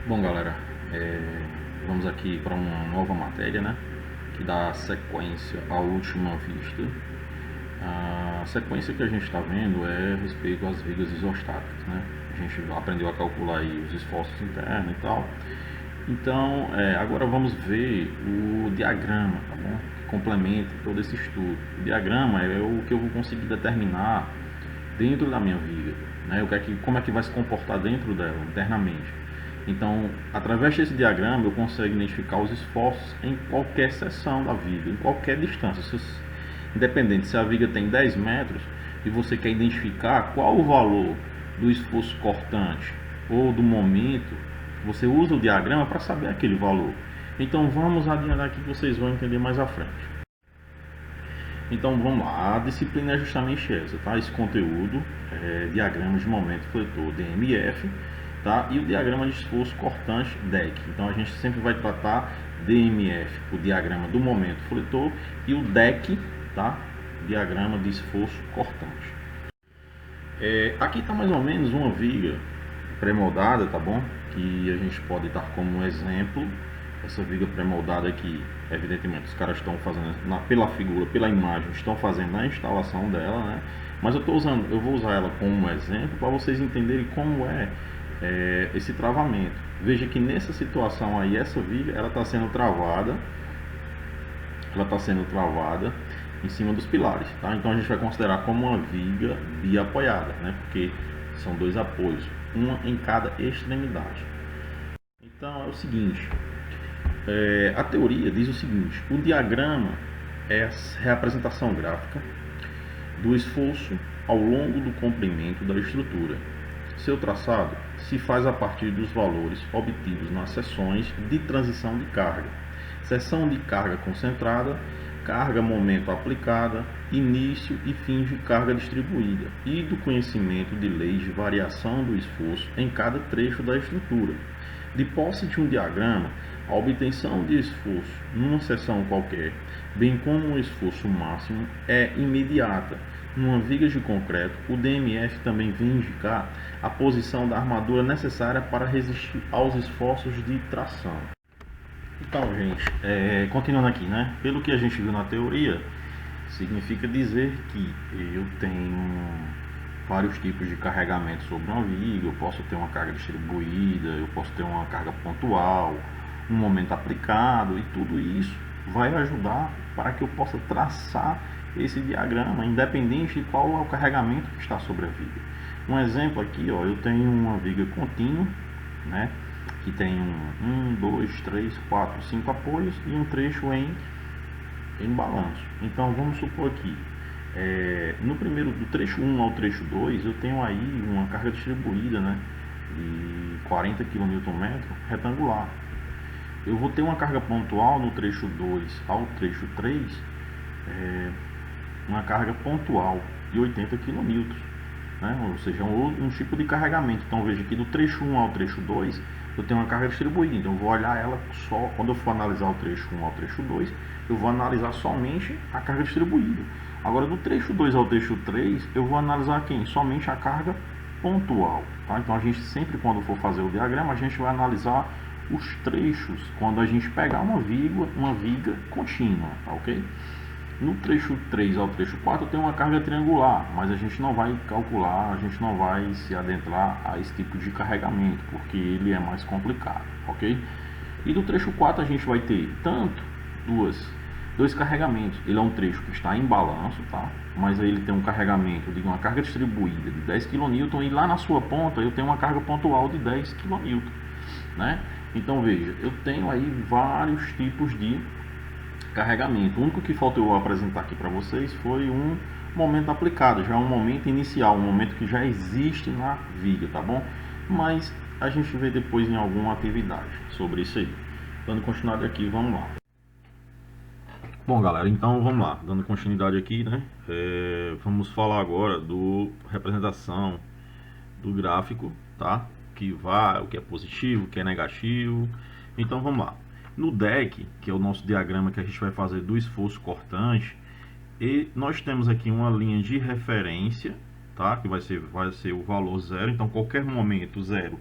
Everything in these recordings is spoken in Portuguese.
Bom, galera, vamos aqui para uma nova matéria, né, que dá sequência à última vista. A sequência que a gente está vendo é a respeito às vigas isostáticas, né? A gente aprendeu a calcular aí os esforços internos e tal. Então, agora vamos ver o diagrama, tá bom? Que complementa todo esse estudo. O diagrama é o que eu vou conseguir determinar dentro da minha viga, né? Como é que vai se comportar dentro dela, internamente. Então, através desse diagrama, eu consigo identificar os esforços em qualquer seção da viga, em qualquer distância. Independente se a viga tem 10 metros e você quer identificar qual o valor do esforço cortante ou do momento, você usa o diagrama para saber aquele valor. Então, vamos adiantar aqui que vocês vão entender mais à frente. Então vamos lá, a disciplina é justamente essa, tá? Esse conteúdo, diagrama de momento fletor DMF, tá? E o diagrama de esforço cortante DEC. Então a gente sempre vai tratar DMF, o diagrama do momento fletor, e o DEC, tá? Diagrama de esforço cortante. Aqui está mais ou menos uma viga pré-moldada, tá bom? Que a gente pode dar como exemplo essa viga pré-moldada aqui. Evidentemente os caras estão fazendo pela figura, pela imagem, estão fazendo a instalação dela, né? Mas eu vou usar ela como exemplo para vocês entenderem como esse travamento. Veja que nessa situação aí, essa viga ela está sendo travada, em cima dos pilares, tá? Então a gente vai considerar como uma viga biapoiada, né? Porque são dois apoios, uma em cada extremidade. Então é o seguinte, a teoria diz o seguinte: o diagrama é a representação gráfica do esforço ao longo do comprimento da estrutura. Seu traçado se faz a partir dos valores obtidos nas seções de transição de carga, seção de carga concentrada, carga momento aplicada, início e fim de carga distribuída, e do conhecimento de leis de variação do esforço em cada trecho da estrutura. De posse de um diagrama, a obtenção de esforço numa seção qualquer, bem como o esforço máximo, é imediata. Numa viga de concreto, o DMF também vem indicar a posição da armadura necessária para resistir aos esforços de tração. Então, gente, continuando aqui, né? Pelo que a gente viu na teoria, significa dizer que eu tenho vários tipos de carregamento sobre uma viga. Eu posso ter uma carga distribuída, eu posso ter uma carga pontual, um momento aplicado, e tudo isso vai ajudar para que eu possa traçar esse diagrama, independente de qual é o carregamento que está sobre a viga. Um exemplo aqui, ó, eu tenho uma viga contínua, né, que tem 2, 3, 4, 5 apoios e um trecho em balanço. Então vamos supor aqui, no primeiro, do trecho 1 ao trecho 2, eu tenho aí uma carga distribuída, né, de 40 kN retangular. Eu vou ter uma carga pontual no trecho 2 ao trecho 3, uma carga pontual de 80 kN, né? Ou seja, um tipo de carregamento. Então veja que do trecho 1 ao trecho 2 eu tenho uma carga distribuída, então eu vou olhar ela só, quando eu for analisar o trecho 1 ao trecho 2, eu vou analisar somente a carga distribuída. Agora do trecho 2 ao trecho 3, eu vou analisar quem? Somente a carga pontual, tá? Então a gente sempre, quando for fazer o diagrama, a gente vai analisar os trechos quando a gente pegar uma viga contínua, tá ok? No trecho 3 ao trecho 4 tem uma carga triangular, mas a gente não vai calcular, a gente não vai se adentrar a esse tipo de carregamento, porque ele é mais complicado, ok? E do trecho 4 a gente vai ter tanto dois carregamentos. Ele é um trecho que está em balanço, tá? Mas aí ele tem um carregamento de uma carga distribuída de 10 kN, e lá na sua ponta eu tenho uma carga pontual de 10 kN, né? Então veja, eu tenho aí vários tipos de carregamento. O único que faltou eu apresentar aqui para vocês foi um momento aplicado, já é um momento inicial, um momento que já existe na viga, tá bom? Mas a gente vê depois em alguma atividade sobre isso aí. Dando continuidade aqui, vamos lá. Bom, galera, então vamos lá, dando continuidade aqui, né? Vamos falar agora do representação do gráfico, tá? O que é positivo, o que é negativo. Então vamos lá. No DEC, que é o nosso diagrama que a gente vai fazer do esforço cortante, e nós temos aqui uma linha de referência, tá? Que vai ser o valor zero. Então qualquer momento zero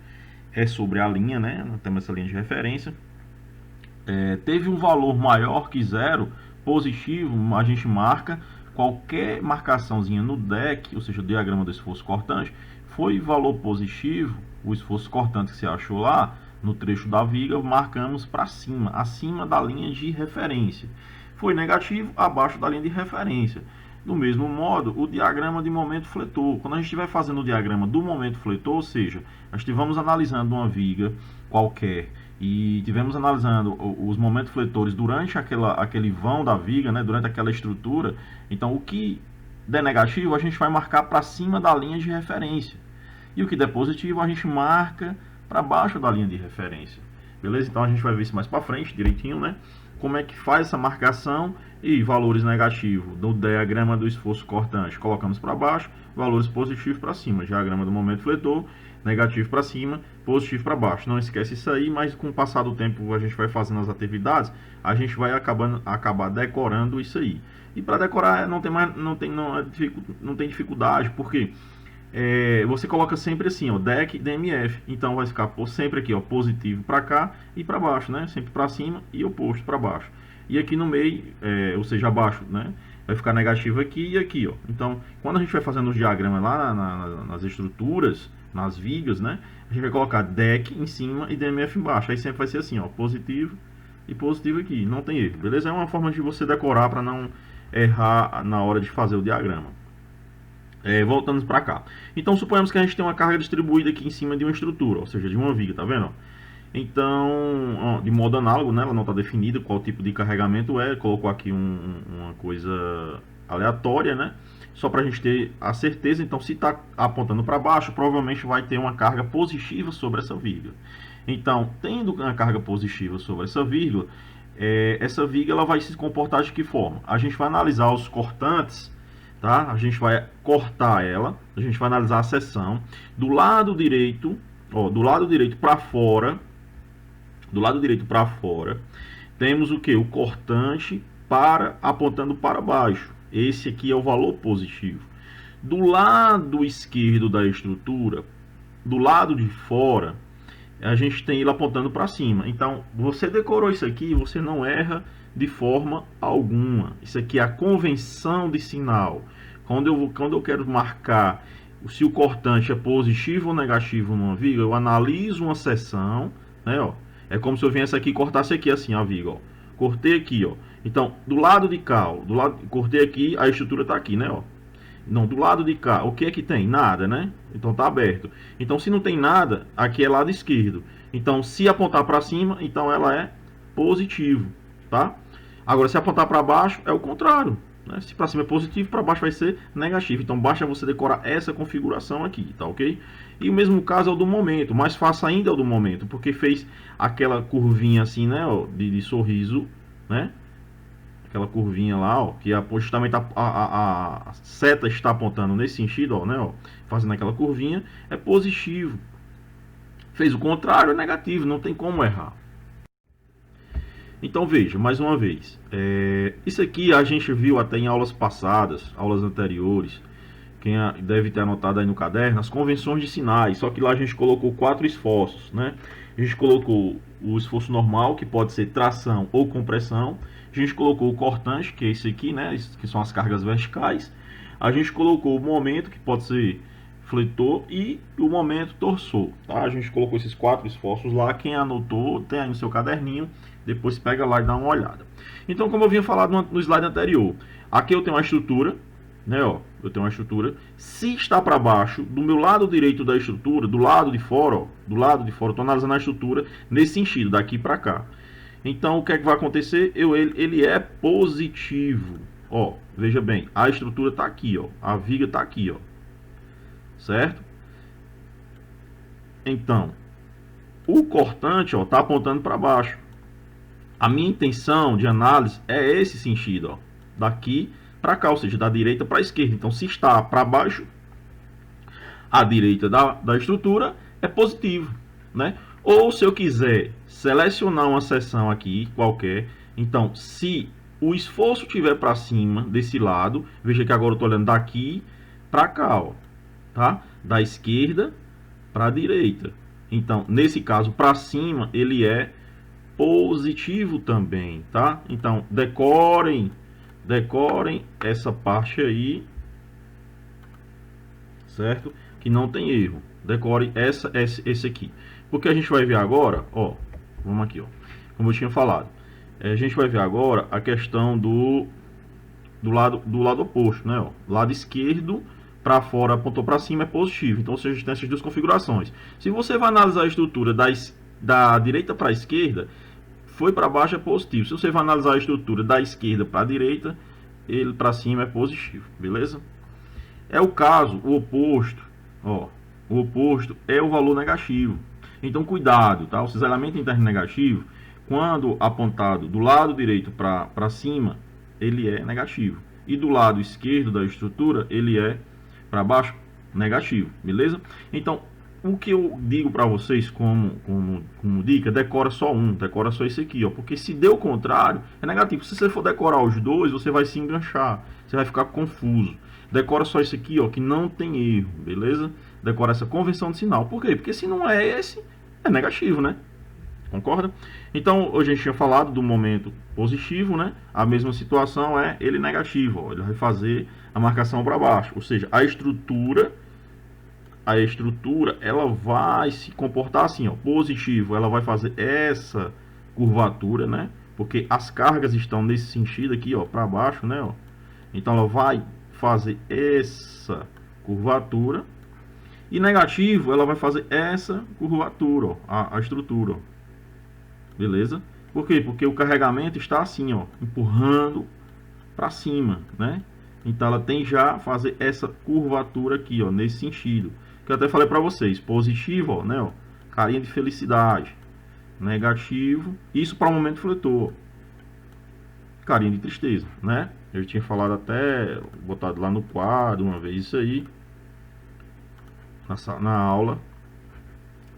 é sobre a linha, né? Nós temos essa linha de referência. Teve um valor maior que zero, positivo, a gente marca qualquer marcaçãozinha no deck, ou seja, o diagrama do esforço cortante, foi valor positivo, o esforço cortante que você achou lá no trecho da viga, marcamos para cima, acima da linha de referência. Foi negativo, abaixo da linha de referência. Do mesmo modo, o diagrama de momento fletor. Quando a gente estiver fazendo o diagrama do momento fletor, ou seja, nós estivemos analisando uma viga qualquer e estivemos analisando os momentos fletores durante aquele vão da viga, né, durante aquela estrutura, então o que der negativo a gente vai marcar para cima da linha de referência. E o que der positivo a gente marca para baixo da linha de referência. Beleza? Então a gente vai ver isso mais para frente direitinho, né? Como é que faz essa marcação e valores negativos do diagrama do esforço cortante colocamos para baixo, valores positivos para cima. Diagrama do momento fletor, negativo para cima, positivo para baixo. Não esquece isso aí, mas com o passar do tempo a gente vai fazendo as atividades, a gente vai acabar decorando isso aí. E para decorar não tem dificuldade, porque você coloca sempre assim, ó, DEC, DMF. Então vai ficar sempre aqui, ó, positivo para cá e para baixo, né? Sempre para cima e oposto para baixo. E aqui no meio, ou seja, abaixo, né? Vai ficar negativo aqui e aqui, ó. Então, quando a gente vai fazendo os diagramas lá nas estruturas, nas vigas, né? A gente vai colocar DEC em cima e DMF embaixo. Aí sempre vai ser assim, ó, positivo e positivo aqui. Não tem erro, beleza? É uma forma de você decorar para não errar na hora de fazer o diagrama. Voltando para cá. Então, suponhamos que a gente tem uma carga distribuída aqui em cima de uma estrutura, ou seja, de uma viga, tá vendo? Então, de modo análogo, né, ela não está definida qual tipo de carregamento colocou aqui uma coisa aleatória, né? Só para a gente ter a certeza. Então, se está apontando para baixo, provavelmente vai ter uma carga positiva sobre essa vírgula. Então, tendo uma carga positiva sobre essa vírgula ela vai se comportar de que forma? A gente vai analisar os cortantes. Tá? A gente vai cortar ela, a gente vai analisar a seção do lado direito, ó, do lado direito para fora, temos o que? O cortante apontando para baixo. Esse aqui é o valor positivo. Do lado esquerdo da estrutura, do lado de fora, a gente tem ele apontando para cima. Então, você decorou isso aqui, você não erra de forma alguma. Isso aqui é a convenção de sinal. Quando eu quero marcar se o cortante é positivo ou negativo numa viga, eu analiso uma seção, né, ó. É como se eu viesse aqui e cortasse aqui assim a viga, ó. Cortei aqui, ó. Então, do lado de cá, ó, cortei aqui, a estrutura está aqui, né, ó. Não, do lado de cá, o que é que tem? Nada, né? Então tá aberto. Então, se não tem nada, aqui é lado esquerdo. Então, se apontar para cima, então ela é positivo, tá? Agora, se apontar para baixo, é o contrário, né? Se para cima é positivo, para baixo vai ser negativo. Então, basta você decorar essa configuração aqui, tá ok? E o mesmo caso é o do momento. Mais fácil ainda é o do momento, porque fez aquela curvinha assim, né? Ó, de sorriso, né? Aquela curvinha lá, ó, que justamente a seta está apontando nesse sentido, ó, né? Ó, fazendo aquela curvinha, é positivo. Fez o contrário, é negativo, não tem como errar. Então veja, mais uma vez, isso aqui a gente viu até em aulas passadas, aulas anteriores, quem deve ter anotado aí no caderno, as convenções de sinais, só que lá a gente colocou 4 esforços, né? A gente colocou o esforço normal, que pode ser tração ou compressão, a gente colocou o cortante, que é esse aqui, né? Que são as cargas verticais, a gente colocou o momento, que pode ser fletor, e o momento torsor, tá? A gente colocou esses 4 esforços lá, quem anotou tem aí no seu caderninho, depois pega lá e dá uma olhada. Então, como eu vinha falado no slide anterior, aqui eu tenho uma estrutura, né, ó, eu tenho uma estrutura, se está para baixo, do meu lado direito da estrutura, do lado de fora, ó, eu estou analisando a estrutura nesse sentido, daqui para cá. Então, o que é que vai acontecer? Ele é positivo, ó, veja bem, a estrutura está aqui, ó, a viga está aqui, ó, certo? Então, o cortante, ó, está apontando para baixo. A minha intenção de análise é esse sentido, ó, daqui para cá, ou seja, da direita para a esquerda. Então, se está para baixo, a direita da estrutura é positivo, né? Ou se eu quiser selecionar uma seção aqui qualquer, então, se o esforço estiver para cima desse lado, veja que agora eu estou olhando daqui para cá, ó, tá? Da esquerda para a direita. Então, nesse caso, para cima, ele é positivo também, tá? Então, decorem essa parte aí, certo? Que não tem erro. Decore esse aqui. Porque a gente vai ver agora, ó, vamos aqui, ó. Como eu tinha falado, a gente vai ver agora a questão do lado oposto, né? Ó. Lado esquerdo para fora, apontou para cima é positivo. Então, você tem essas duas configurações. Se você vai analisar a estrutura da direita para a esquerda, foi para baixo é positivo. Se você vai analisar a estrutura da esquerda para a direita, ele para cima é positivo, beleza? É o caso, o oposto, ó, o oposto é o valor negativo. Então, cuidado, tá? O cisalhamento interno negativo, quando apontado do lado direito para cima, ele é negativo. E do lado esquerdo da estrutura, ele é para baixo, negativo, beleza? Então, o que eu digo para vocês como dica, decora só esse aqui, ó, porque se der o contrário, é negativo. Se você for decorar os dois, você vai se enganchar, você vai ficar confuso. Decora só esse aqui, ó, que não tem erro, beleza? Decora essa convenção de sinal. Por quê? Porque se não é esse, é negativo, né? Concorda? Então, hoje a gente tinha falado do momento positivo, né? A mesma situação é ele negativo, ó, ele vai fazer a marcação para baixo, ou seja, a estrutura ela vai se comportar assim, ó, positivo, ela vai fazer essa curvatura, né? Porque as cargas estão nesse sentido aqui, ó, para baixo, né, ó. Então ela vai fazer essa curvatura. E negativo, ela vai fazer essa curvatura, ó, a estrutura, ó. Beleza? Por quê? Porque o carregamento está assim, ó, empurrando para cima, né? Então ela tem já fazer essa curvatura aqui, ó, nesse sentido. Que eu até falei para vocês, positivo, ó, né, ó, carinha de felicidade. Negativo, isso para o momento fletor. Carinha de tristeza, né? Eu tinha falado até, botado lá no quadro uma vez isso aí, na aula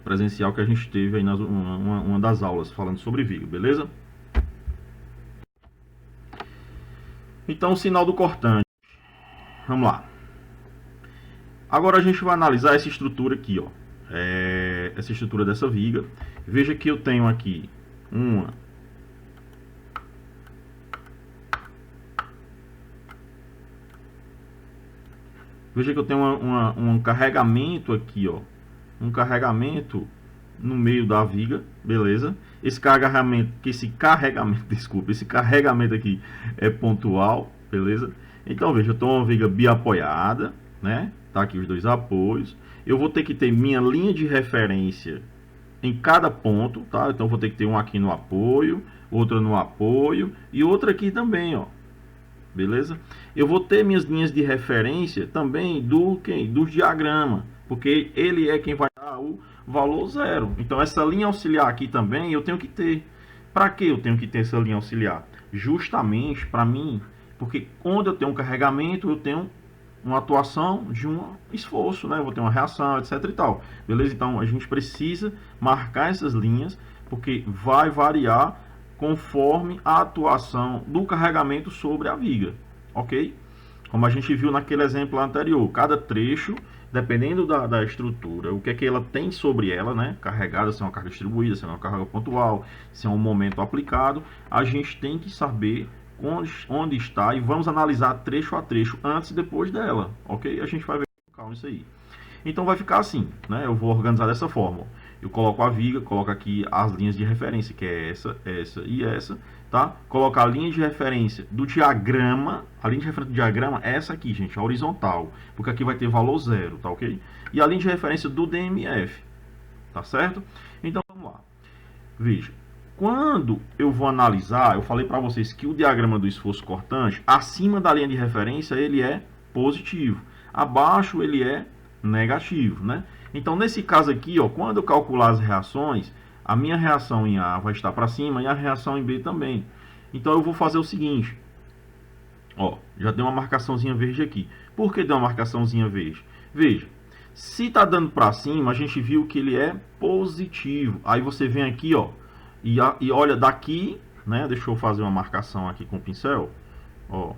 presencial que a gente teve aí, uma das aulas falando sobre viga, beleza? Então, o sinal do cortante. Vamos lá. Agora a gente vai analisar essa estrutura aqui, ó. Essa estrutura dessa viga. Veja que eu tenho aqui Veja que eu tenho um carregamento aqui, ó. Um carregamento no meio da viga, beleza? Esse carregamento aqui é pontual, beleza? Então, veja, eu tenho uma viga biapoiada, né? Tá aqui os dois apoios. Eu vou ter que ter minha linha de referência em cada ponto, tá? Então, vou ter que ter um aqui no apoio, outra no apoio e outra aqui também, ó. Beleza? Eu vou ter minhas linhas de referência também do diagrama, porque ele é quem vai dar o valor zero. Então, essa linha auxiliar aqui também eu tenho que ter. Para que eu tenho que ter essa linha auxiliar? Justamente para mim, porque quando eu tenho um carregamento, eu tenho uma atuação de um esforço, né? Eu vou ter uma reação, etc e tal. Beleza? Então, a gente precisa marcar essas linhas, porque vai variar conforme a atuação do carregamento sobre a viga, ok? Como a gente viu naquele exemplo anterior, cada trecho, dependendo da estrutura, o que é que ela tem sobre ela, né? Carregada, se é uma carga distribuída, se é uma carga pontual, se é um momento aplicado, a gente tem que saber onde está e vamos analisar trecho a trecho antes e depois dela, ok? A gente vai ver com calma isso aí. Então vai ficar assim, né? Eu vou organizar dessa forma. Eu coloco a viga, coloco aqui as linhas de referência, que é essa e essa, tá? Coloco a linha de referência do diagrama, a linha de referência do diagrama é essa aqui, gente, a horizontal, porque aqui vai ter valor zero, tá ok? E a linha de referência do DMF, tá certo? Então vamos lá. Veja, quando eu vou analisar, eu falei para vocês que o diagrama do esforço cortante, acima da linha de referência, ele é positivo, abaixo ele é negativo, né? Então, nesse caso aqui, ó, quando eu calcular as reações, a minha reação em A vai estar para cima e a reação em B também. Então, eu vou fazer o seguinte. Ó, já deu uma marcaçãozinha verde aqui. Por que deu uma marcaçãozinha verde? Veja, se está dando para cima, a gente viu que ele é positivo. Aí você vem aqui, ó, e olha daqui, né? Deixa eu fazer uma marcação aqui com o pincel. Ó,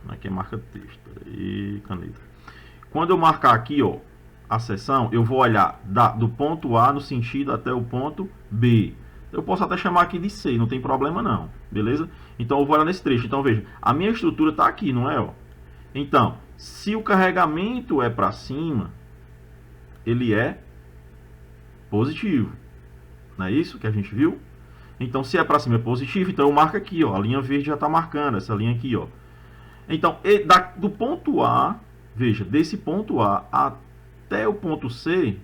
aqui é marca texto e caneta. Quando eu marcar aqui, ó, a seção, eu vou olhar do ponto A no sentido até o ponto B. Eu posso até chamar aqui de C, não tem problema não, beleza? Então eu vou olhar nesse trecho. Então veja, a minha estrutura está aqui, não é? Ó? Então, se o carregamento é para cima, ele é positivo. Não é isso que a gente viu? Então, se é para cima é positivo, então eu marco aqui, ó, a linha verde já está marcando, essa linha aqui, ó. Então, do ponto A, veja, desse ponto A até o ponto C,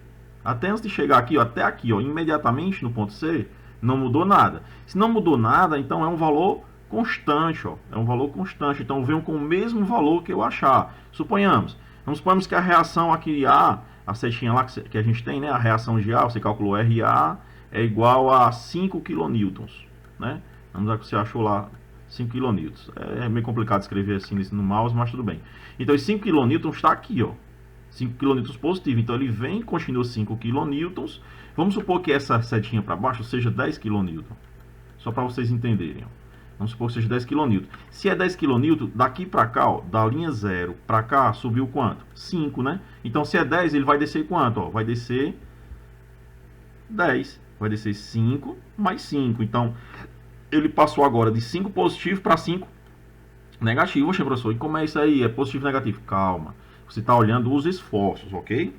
até antes de chegar aqui, ó, até aqui, ó, imediatamente no ponto C, não mudou nada. Se não mudou nada, então é um valor constante, ó, é um valor constante. Então, venham com o mesmo valor que eu achar. Suponhamos que a reação aqui A, a setinha lá que a gente tem, né, a reação de A, você calculou RA, é igual a 5 kN, né? Vamos lá que você achou lá 5 kN. É meio complicado escrever assim no mouse, mas tudo bem. Então, esse 5 kN está aqui, ó. 5 kN positivo. Então, ele vem e continua 5 kN. Vamos supor que essa setinha para baixo seja 10 kN. Só para vocês entenderem. Ó. Vamos supor que seja 10 kN. Se é 10 kN, daqui para cá, ó, da linha 0 para cá, subiu quanto? 5, né? Então, se é 10, ele vai descer quanto? Ó? Vai descer 10. Vai descer 5 mais 5. Então, ele passou agora de 5 positivo para 5 negativo. Oxe, professor, e como é isso aí? É positivo e negativo? Calma. Você está olhando os esforços, ok?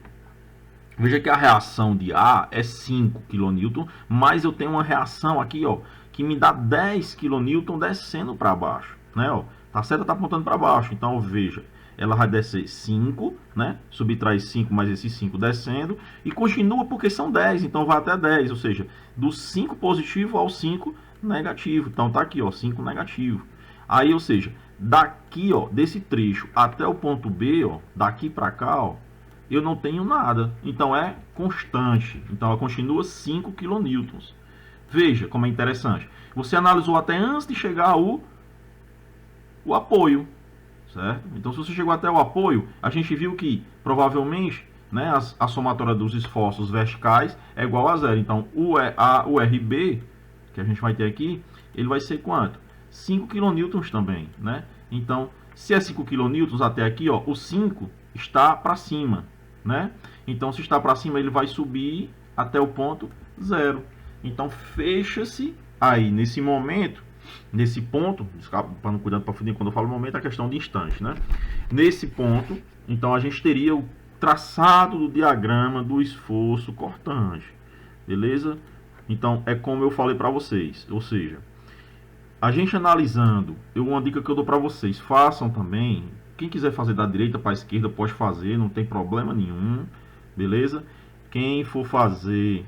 Veja que a reação de A é 5 kN, mas eu tenho uma reação aqui, ó, que me dá 10 kN descendo para baixo, né? Ó, a seta está apontando para baixo, então veja, ela vai descer 5, né? Subtrai 5 mais esse 5 descendo e continua porque são 10, então vai até 10, ou seja, do 5 positivo ao 5 negativo. Então tá aqui, ó, 5 negativo. Aí, ou seja, daqui, ó, desse trecho até o ponto B, ó, daqui para cá, ó, eu não tenho nada. Então é constante. Então ela continua 5 kN. Veja como é interessante. Você analisou até antes de chegar o apoio, certo? Então, se você chegou até o apoio, a gente viu que provavelmente, né, a somatória dos esforços verticais é igual a zero. Então, o RB, que a gente vai ter aqui, ele vai ser quanto? 5 kN também, né? Então, se é 5 kN até aqui, ó, o 5 está para cima, né? Então, se está para cima, ele vai subir até o ponto 0. Então, fecha-se aí, nesse momento, nesse ponto, para não cuidar para fuder quando eu falo momento, é a questão de instante, né? Nesse ponto, então, a gente teria o traçado do diagrama do esforço cortante, beleza? Então, é como eu falei para vocês, ou seja, a gente analisando, uma dica que eu dou para vocês, façam também, quem quiser fazer da direita para a esquerda pode fazer, não tem problema nenhum, beleza? Quem for fazer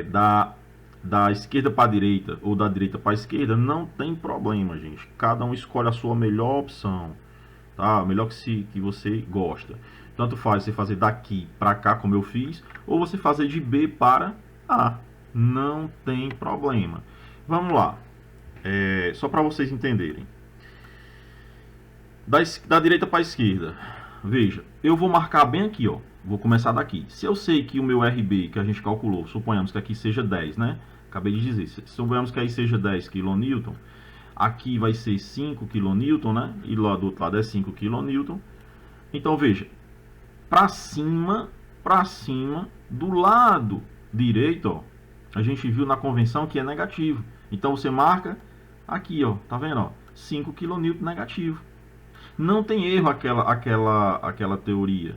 da esquerda para a direita ou da direita para a esquerda, não tem problema, gente. Cada um escolhe a sua melhor opção, tá? Melhor que você gosta. Tanto faz você fazer daqui para cá, como eu fiz, ou você fazer de B para A. Não tem problema. Vamos lá. Só para vocês entenderem. Da direita para a esquerda. Veja, eu vou marcar bem aqui, ó. Vou começar daqui. Se eu sei que o meu RB que a gente calculou, suponhamos que aqui seja 10, né? Acabei de dizer. Suponhamos que aí seja 10 kN. Aqui vai ser 5 kN, né? E lá do outro lado é 5 kN. Então, veja. Para cima, do lado direito, ó, a gente viu na convenção que é negativo. Então, você marca aqui, ó. Tá vendo, ó? 5 kN negativo. Não tem erro aquela teoria.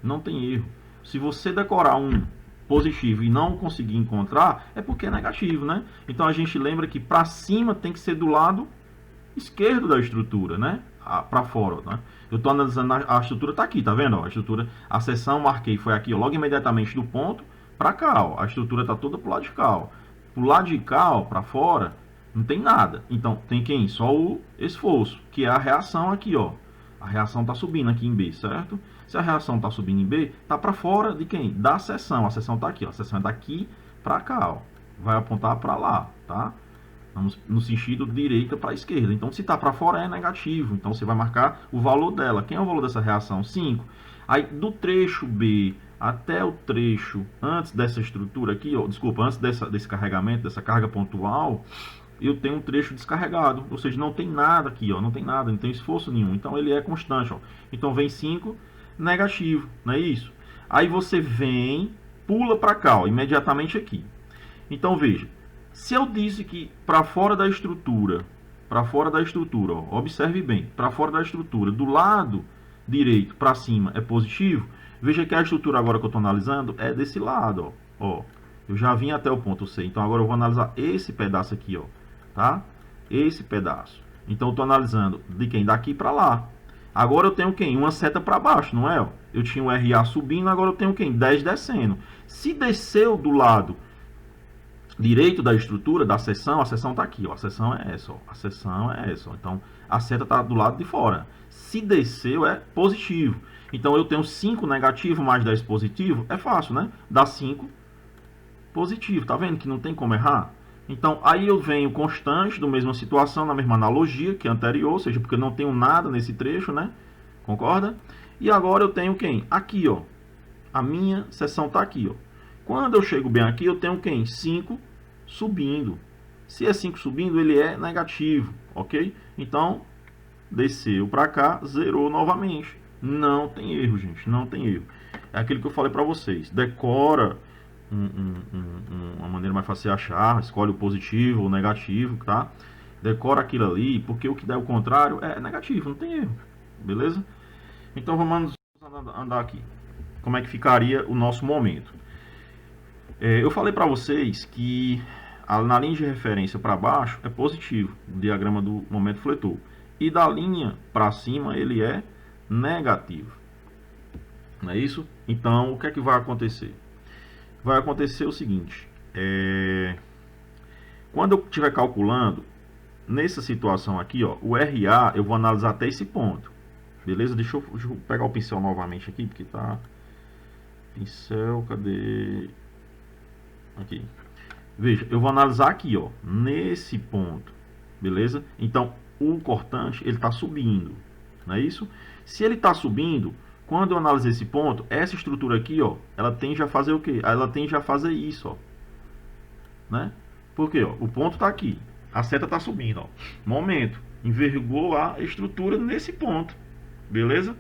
Não tem erro. Se você decorar um positivo e não conseguir encontrar, é porque é negativo, né? Então a gente lembra que para cima tem que ser do lado esquerdo da estrutura, né? Para fora, né? Eu estou analisando a estrutura, tá aqui, tá vendo? A estrutura, a seção marquei foi aqui, ó, logo imediatamente do ponto para cá, ó. A estrutura tá toda pro lado de cá, ó. Pro lado de cá, ó, para fora, não tem nada. Então tem quem? Só o esforço, que é a reação aqui, ó. A reação está subindo aqui em B, certo? Se a reação está subindo em B, está para fora de quem? Da seção. A seção está aqui, ó. A seção é daqui para cá, ó. Vai apontar para lá, tá? Vamos no sentido direita para esquerda. Então, se está para fora, é negativo. Então, você vai marcar o valor dela. Quem é o valor dessa reação? 5. Aí, do trecho B até o trecho antes dessa estrutura aqui, ó. Desculpa, antes desse carregamento, dessa carga pontual, eu tenho um trecho descarregado, ou seja, não tem nada aqui, ó, não tem nada, não tem esforço nenhum, então ele é constante, ó. Então vem 5, negativo, não é isso? Aí você vem, pula para cá, ó, imediatamente aqui. Então veja, se eu disse que para fora da estrutura, ó, observe bem, para fora da estrutura, do lado direito para cima é positivo, veja que a estrutura agora que eu estou analisando é desse lado, ó. Eu já vim até o ponto C, então agora eu vou analisar esse pedaço aqui, ó, tá? Esse pedaço. Então eu estou analisando de quem? Daqui para lá. Agora eu tenho quem? Uma seta para baixo, não é? Ó? Eu tinha o RA subindo, agora eu tenho quem? 10 descendo. Se desceu do lado direito da estrutura, da seção, a seção está aqui, ó. A seção é essa, ó. A seção é essa, ó. Então a seta está do lado de fora. Se desceu é positivo. Então eu tenho 5 negativo mais 10 positivo, é fácil, né? Dá 5 positivo, tá vendo que não tem como errar? Então aí eu venho constante, da mesma situação, na mesma analogia que a anterior, ou seja, porque eu não tenho nada nesse trecho, né? Concorda? E agora eu tenho quem? Aqui, ó. A minha seção está aqui, ó. Quando eu chego bem aqui, eu tenho quem? 5 subindo. Se é 5 subindo, ele é negativo, ok? Então, desceu para cá, zerou novamente. Não tem erro, gente, não tem erro. É aquilo que eu falei para vocês. Decora uma maneira mais fácil de achar. Escolhe o positivo ou o negativo, tá? Decora aquilo ali, porque o que der o contrário é negativo, não tem erro. Beleza? Então, vamos andar aqui. Como é que ficaria o nosso momento? Eu falei para vocês que na linha de referência para baixo é positivo, o diagrama do momento fletor. E da linha para cima ele é negativo. Não é isso? Então, o que é que vai acontecer? Vai acontecer o seguinte. Quando eu estiver calculando, nessa situação aqui, ó, o RA, eu vou analisar até esse ponto. Beleza? Deixa eu pegar o pincel novamente aqui, porque tá... Pincel, cadê... Aqui. Veja, eu vou analisar aqui, ó, nesse ponto, beleza? Então, o cortante, ele está subindo, não é isso? Se ele está subindo, quando eu analisar esse ponto, essa estrutura aqui, ó, ela tende a fazer o quê? Ela tende a fazer isso, ó, né? Porque, ó, o ponto está aqui, a seta está subindo, ó. Momento, envergou a estrutura nesse ponto, beleza?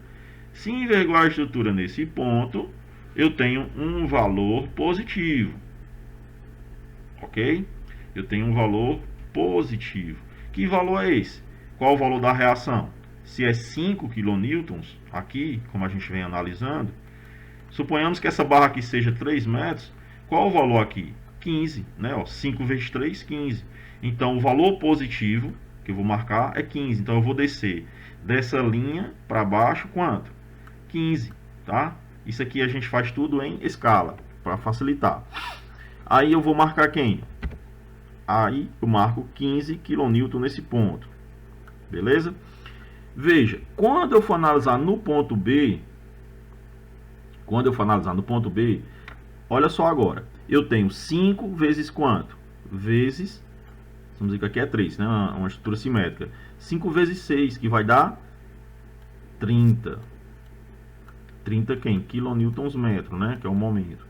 Se envergou a estrutura nesse ponto, eu tenho um valor positivo. Ok? Eu tenho um valor positivo. Que valor é esse? Qual o valor da reação? Se é 5 kN, aqui, como a gente vem analisando, suponhamos que essa barra aqui seja 3 metros, qual o valor aqui? 15, né? Ó, 5 vezes 3, 15. Então, o valor positivo, que eu vou marcar, é 15. Então, eu vou descer dessa linha para baixo, quanto? 15, tá? Isso aqui a gente faz tudo em escala, para facilitar. Aí eu vou marcar quem? Aí eu marco 15 kN nesse ponto. Beleza? Veja, quando eu for analisar no ponto B, olha só agora. Eu tenho 5 vezes quanto? Vezes, vamos dizer que aqui é 3, né? Uma estrutura simétrica. 5 vezes 6, que vai dar 30. 30 quem? Quilonewtons metro, né? Que é o momento.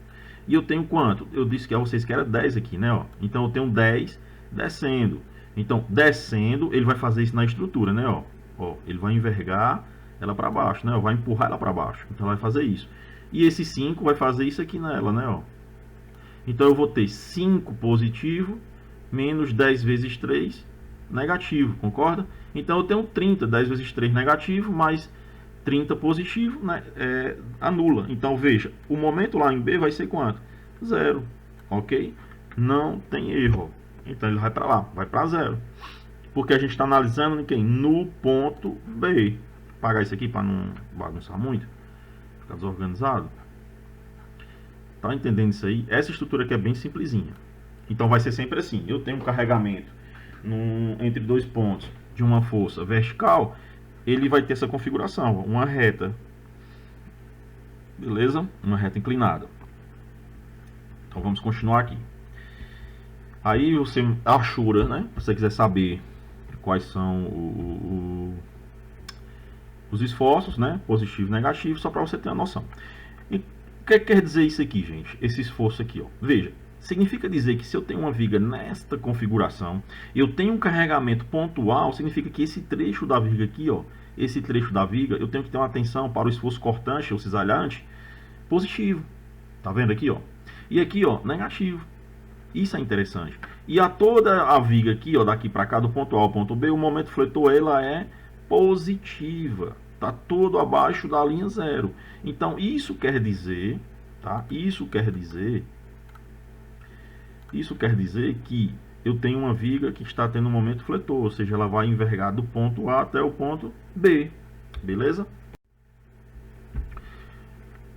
E eu tenho quanto? Eu disse que a vocês que era 10 aqui, né? Ó. Então eu tenho 10 descendo. Então, descendo, ele vai fazer isso na estrutura, né? Ó, ele vai envergar ela para baixo, né? Vai empurrar ela para baixo. Então vai fazer isso. E esse 5 vai fazer isso aqui nela, né? Ó. Então eu vou ter 5 positivo menos 10 vezes 3 negativo, concorda? Então eu tenho 30, 10 vezes 3 negativo, mais 30 positivo, né, anula. Então, veja, o momento lá em B vai ser quanto? 0, ok? Não tem erro. Então, ele vai para lá, vai para 0. Porque a gente está analisando em quem? No ponto B. Vou apagar isso aqui para não bagunçar muito, ficar desorganizado. Tá entendendo isso aí? Essa estrutura aqui é bem simplesinha. Então, vai ser sempre assim. Eu tenho um carregamento entre dois pontos de uma força vertical, ele vai ter essa configuração, uma reta, beleza? Uma reta inclinada. Então vamos continuar aqui. Aí você achura, né? Se você quiser saber quais são os esforços, né? Positivo e negativo, só para você ter uma noção. E o que quer dizer isso aqui, gente? Esse esforço aqui, ó. Veja, significa dizer que se eu tenho uma viga nesta configuração, eu tenho um carregamento pontual, significa que esse trecho da viga aqui, ó, esse trecho da viga, eu tenho que ter uma atenção para o esforço cortante ou cisalhante positivo. Tá vendo aqui, ó? E aqui, ó, negativo. Isso é interessante. E a toda a viga aqui, ó, daqui para cá, do ponto A ao ponto B, o momento fletor, ela é positiva. Tá todo abaixo da linha zero. Então, isso quer dizer, tá? Isso quer dizer que eu tenho uma viga que está tendo um momento fletor, ou seja, ela vai envergar do ponto A até o ponto B. Beleza?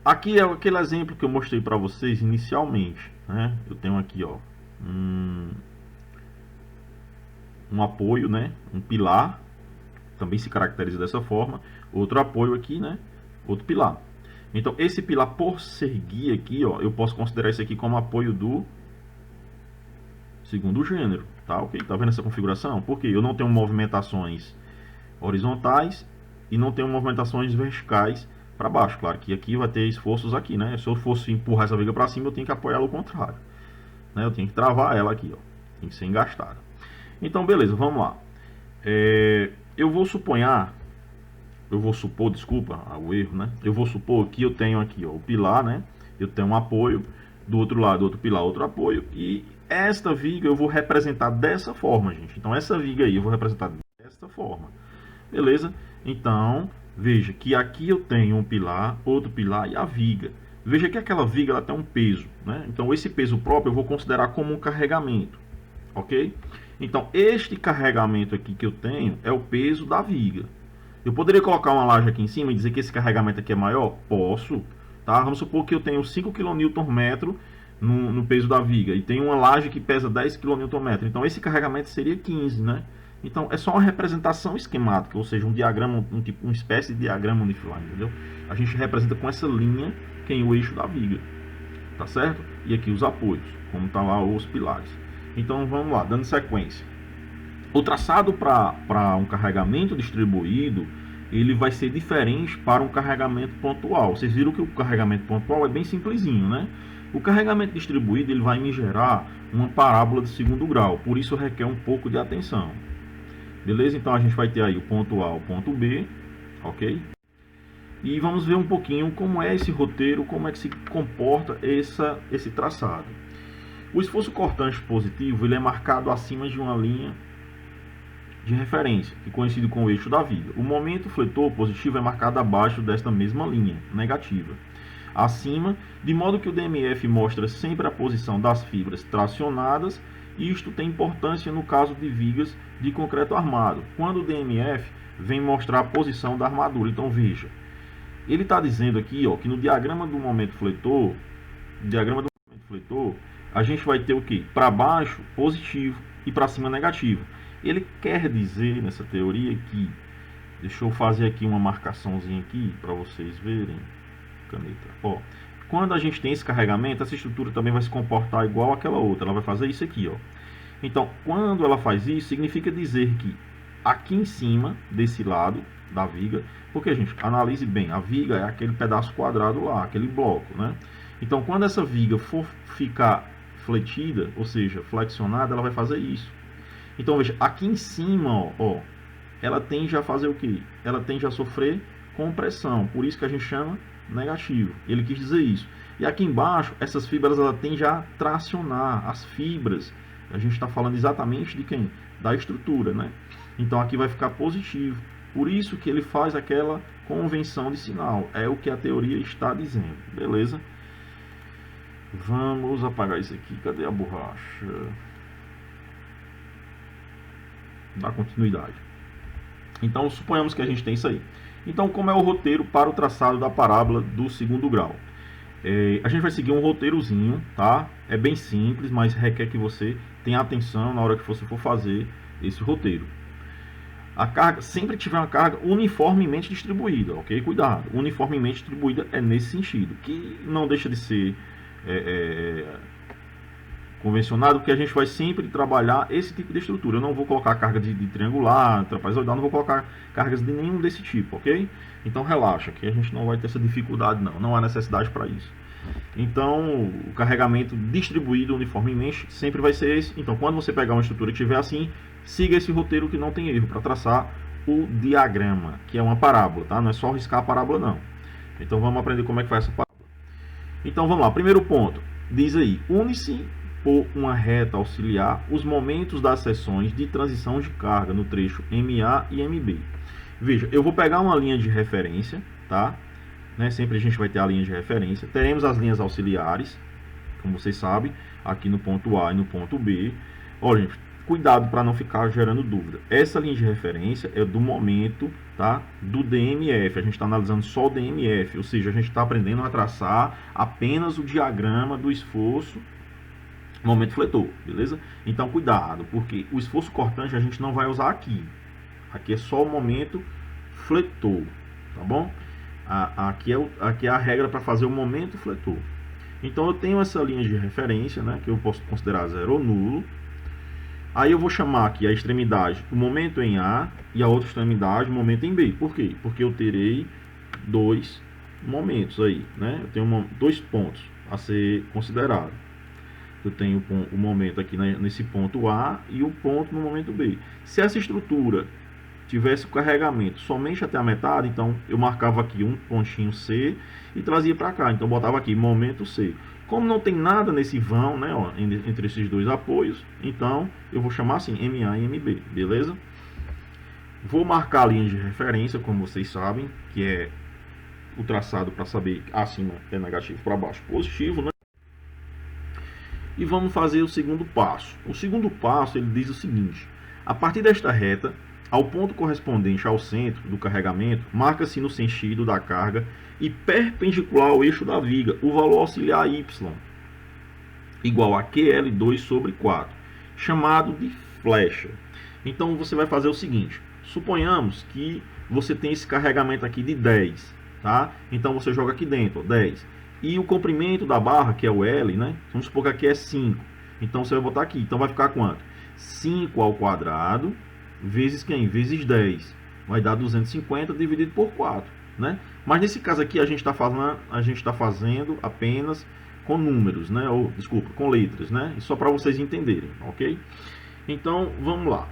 Aqui é aquele exemplo que eu mostrei para vocês inicialmente, né? Eu tenho aqui, ó, um apoio, né? Um pilar, também se caracteriza dessa forma. Outro apoio aqui, né? Outro pilar. Então, esse pilar por seguir aqui, ó, eu posso considerar isso aqui como apoio do segundo gênero, tá? Ok? Tá vendo essa configuração? Porque eu não tenho movimentações horizontais e não tenho movimentações verticais para baixo. Claro que aqui vai ter esforços aqui, né? Se eu fosse empurrar essa viga para cima, eu tenho que apoiar ela ao contrário, né? Eu tenho que travar ela aqui, ó. Tem que ser engastada. Então, beleza, vamos lá. Eu vou supor, desculpa o erro, né? Eu vou supor que eu tenho aqui, ó, o pilar, né? Eu tenho um apoio, do outro lado, outro pilar, outro apoio, e esta viga eu vou representar dessa forma, gente. Então, essa viga aí eu vou representar desta forma. Beleza? Então, veja que aqui eu tenho um pilar, outro pilar e a viga. Veja que aquela viga ela tem um peso, né? Então, esse peso próprio eu vou considerar como um carregamento, ok? Então, este carregamento aqui que eu tenho é o peso da viga. Eu poderia colocar uma laje aqui em cima e dizer que esse carregamento aqui é maior? Posso, tá? Vamos supor que eu tenho 5 kN no peso da viga e tem uma laje que pesa 10 kN. Então, esse carregamento seria 15, né? Então, é só uma representação esquemática, ou seja, um diagrama, uma espécie de diagrama uniforme, entendeu? A gente representa com essa linha que é o eixo da viga, tá certo? E aqui os apoios, como estão lá os pilares. Então, vamos lá, dando sequência. O traçado para um carregamento distribuído, ele vai ser diferente para um carregamento pontual. Vocês viram que o carregamento pontual é bem simplesinho, né? O carregamento distribuído, ele vai me gerar uma parábola de segundo grau, por isso requer um pouco de atenção. Beleza? Então, a gente vai ter aí o ponto A, o ponto B, ok? E vamos ver um pouquinho como é esse roteiro, como é que se comporta esse traçado. O esforço cortante positivo, ele é marcado acima de uma linha de referência, que coincide com o eixo da viga. O momento fletor positivo é marcado abaixo desta mesma linha negativa, acima, de modo que o DMF mostra sempre a posição das fibras tracionadas. Isto tem importância no caso de vigas de concreto armado, quando o DMF vem mostrar a posição da armadura. Então, veja, ele está dizendo aqui, ó, que no diagrama do momento fletor, a gente vai ter o que? Para baixo, positivo, e para cima, negativo. Ele quer dizer, nessa teoria, que... Deixa eu fazer aqui uma marcaçãozinha aqui, para vocês verem. Caneta. Ó, quando a gente tem esse carregamento, essa estrutura também vai se comportar igual àquela outra. Ela vai fazer isso aqui, ó. Então, quando ela faz isso, significa dizer que aqui em cima, desse lado da viga... Porque, gente, analise bem. A viga é aquele pedaço quadrado lá, aquele bloco, né? Então, quando essa viga for ficar fletida, ou seja, flexionada, ela vai fazer isso. Então, veja, aqui em cima, ó, ela tende a fazer o quê? Ela tende a sofrer compressão, por isso que a gente chama negativo. Ele quis dizer isso. E aqui embaixo, essas fibras, ela tende a tracionar. As fibras, a gente está falando exatamente de quem? Da estrutura, né? Então, aqui vai ficar positivo. Por isso que ele faz aquela convenção de sinal. É o que a teoria está dizendo, beleza? Vamos apagar isso aqui. Cadê a borracha? Dá continuidade. Então, suponhamos que a gente tem isso aí. Então, como é o roteiro para o traçado da parábola do segundo grau? A gente vai seguir um roteirozinho, tá? É bem simples, mas requer que você tenha atenção na hora que você for fazer esse roteiro. A carga, sempre tiver uma carga uniformemente distribuída, ok? Cuidado, uniformemente distribuída é nesse sentido, que não deixa de ser convencionado, porque a gente vai sempre trabalhar esse tipo de estrutura. Eu não vou colocar carga de triangular, trapezoidal, não vou colocar cargas de nenhum desse tipo, ok? Então relaxa, que a gente não vai ter essa dificuldade não há necessidade para isso. Então, o carregamento distribuído uniformemente sempre vai ser esse. Então, quando você pegar uma estrutura que estiver assim, siga esse roteiro que não tem erro, para traçar o diagrama, que é uma parábola, tá? Não é só riscar a parábola, não. Então vamos aprender como é que faz essa parábola. Então vamos lá, primeiro ponto, diz aí, une-se por uma reta auxiliar os momentos das seções de transição de carga no trecho MA e MB. Veja, eu vou pegar uma linha de referência, tá? Né? Sempre a gente vai ter a linha de referência. Teremos as linhas auxiliares, como vocês sabem, aqui no ponto A e no ponto B. Olha, gente, cuidado para não ficar gerando dúvida. Essa linha de referência é do momento, tá, do DMF. A gente está analisando só o DMF, ou seja, a gente está aprendendo a traçar apenas o diagrama do esforço momento fletor, beleza? Então cuidado, porque o esforço cortante a gente não vai usar aqui. Aqui é só o momento fletor, tá bom? Aqui é a regra para fazer o momento fletor. Então eu tenho essa linha de referência, né, que eu posso considerar zero ou nulo. Aí eu vou chamar aqui a extremidade o momento em A e a outra extremidade o momento em B. Por quê? Porque eu terei dois momentos aí, né? Eu tenho dois pontos a ser considerado. Eu tenho o momento aqui nesse ponto A e o ponto no momento B. Se essa estrutura tivesse o carregamento somente até a metade, então eu marcava aqui um pontinho C e trazia para cá. Então eu botava aqui momento C. Como não tem nada nesse vão, né, ó, entre esses dois apoios, então eu vou chamar assim MA e MB, beleza? Vou marcar a linha de referência, como vocês sabem, que é o traçado para saber acima é negativo, para baixo positivo, né? E vamos fazer o segundo passo. O segundo passo ele diz o seguinte: a partir desta reta, ao ponto correspondente ao centro do carregamento, marca-se no sentido da carga e perpendicular ao eixo da viga o valor auxiliar y, igual a QL2 sobre 4, chamado de flecha. Então você vai fazer o seguinte: suponhamos que você tem esse carregamento aqui de 10, tá? Então você joga aqui dentro, ó, 10. E o comprimento da barra, que é o L, né? Vamos supor que aqui é 5. Então você vai botar aqui. Então vai ficar quanto? 5 ao quadrado vezes quem? Vezes 10. Vai dar 250 dividido por 4, né? Mas nesse caso aqui a gente está fazendo apenas com números, né? Ou, desculpa, com letras, né? Só para vocês entenderem, ok? Então, vamos lá.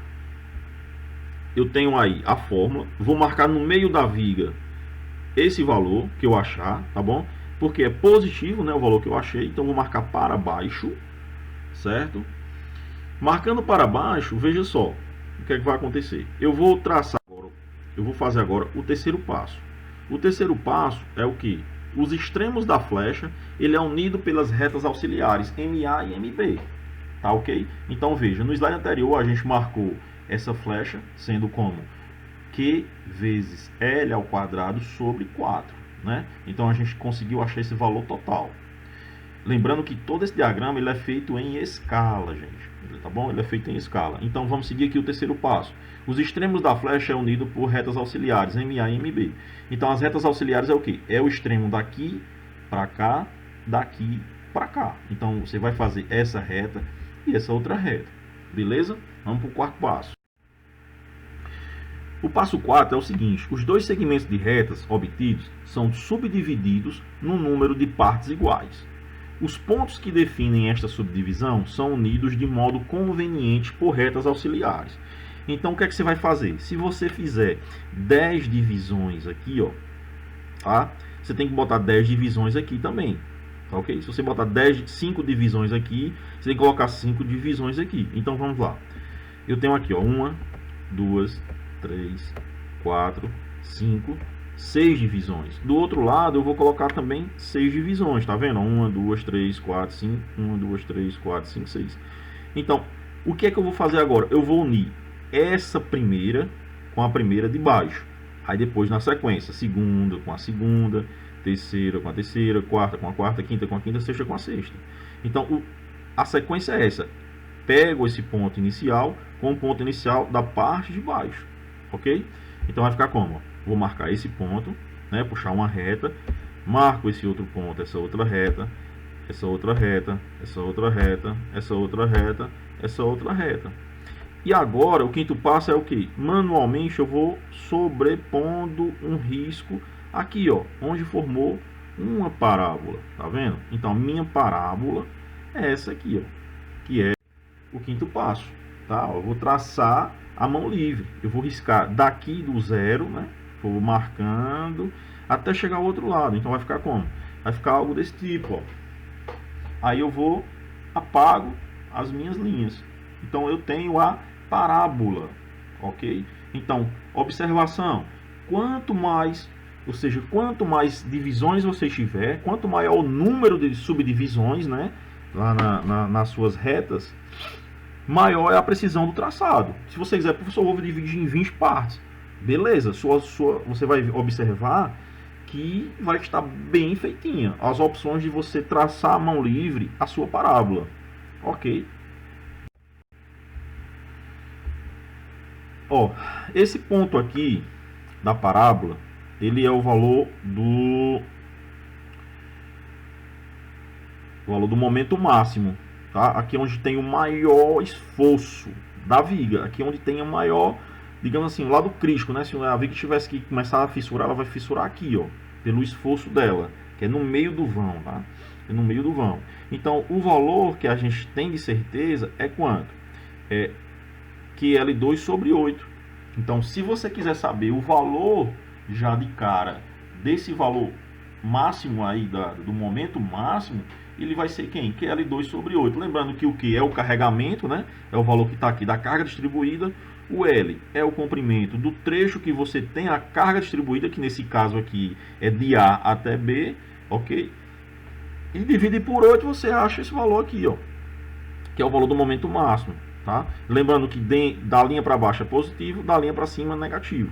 Eu tenho aí a fórmula. Vou marcar no meio da viga esse valor que eu achar, tá bom? Porque é positivo, né, o valor que eu achei. Então, vou marcar para baixo, certo? Marcando para baixo, veja só o que é que vai acontecer. Eu vou traçar agora, eu vou fazer agora o terceiro passo. O terceiro passo é o que? Os extremos da flecha, ele é unido pelas retas auxiliares MA e MB, tá ok? Então, veja, no slide anterior a gente marcou essa flecha sendo como Q vezes L ao quadrado sobre 4. Né? Então a gente conseguiu achar esse valor total. Lembrando que todo esse diagrama ele é feito em escala, gente. Tá bom? Ele é feito em escala. Então vamos seguir aqui o terceiro passo. Os extremos da flecha é unido por retas auxiliares, MA e MB. Então as retas auxiliares é o que? É o extremo daqui para cá, daqui para cá. Então você vai fazer essa reta e essa outra reta. Beleza? Vamos para o quarto passo. O passo 4 é o seguinte: os dois segmentos de retas obtidos são subdivididos num número de partes iguais. Os pontos que definem esta subdivisão são unidos de modo conveniente por retas auxiliares. Então, o que é que você vai fazer? Se você fizer 10 divisões aqui, ó, tá? Você tem que botar 10 divisões aqui também, tá ok? Se você botar 5 divisões aqui, você tem que colocar 5 divisões aqui. Então, vamos lá. Eu tenho aqui, ó, 1, 2, 3, 4, 5, 6 divisões. Do outro lado eu vou colocar também 6 divisões, tá vendo? 1, 2, 3, 4, 5, 1, 2, 3, 4, 5, 6. Então, o que é que eu vou fazer agora? Eu vou unir essa primeira com a primeira de baixo. Aí depois na sequência, segunda com a segunda, terceira com a terceira, quarta com a quarta, quinta com a quinta, sexta com a sexta. Então, a sequência é essa. Pego esse ponto inicial com o ponto inicial da parte de baixo. Ok? Então vai ficar como? Vou marcar esse ponto, né? Puxar uma reta, marco esse outro ponto, essa outra reta, essa outra reta, essa outra reta, essa outra reta, essa outra reta. E agora o quinto passo é o que? Manualmente eu vou sobrepondo um risco aqui, ó, onde formou uma parábola, tá vendo? Então minha parábola é essa aqui, ó, que é o quinto passo. tá? Eu vou traçar a mão livre. Eu vou riscar daqui do zero, né? Vou marcando até chegar ao outro lado. Então vai ficar como? Vai ficar algo desse tipo, ó. Aí eu vou, apago as minhas linhas. Então eu tenho a parábola, ok? Então, observação. Quanto mais, ou seja, quanto mais divisões você tiver, quanto maior o número de subdivisões, né? Lá nas suas retas, maior é a precisão do traçado. Se você quiser, professor, eu vou dividir em 20 partes. Beleza, você vai observar que vai estar bem feitinha as opções de você traçar a mão livre a sua parábola. Ok? Ó, esse ponto aqui da parábola, ele é o valor do momento máximo, tá? Aqui é onde tem o maior esforço da viga, aqui é onde tem o maior, digamos assim, o lado crítico, né? Se a viga tivesse que começar a fissurar, ela vai fissurar aqui, ó, pelo esforço dela, que é no meio do vão, tá? É no meio do vão. Então, o valor que a gente tem de certeza é quanto? É QL2 sobre 8. Então, se você quiser saber o valor já de cara desse valor máximo aí, do momento máximo, ele vai ser quem? QL2 sobre 8. Lembrando que o Q é o carregamento, né? É o valor que está aqui da carga distribuída. O L é o comprimento do trecho que você tem a carga distribuída, que nesse caso aqui é de A até B, ok? E divide por 8, você acha esse valor aqui, ó, que é o valor do momento máximo, tá? Lembrando que da linha para baixo é positivo, da linha para cima é negativo.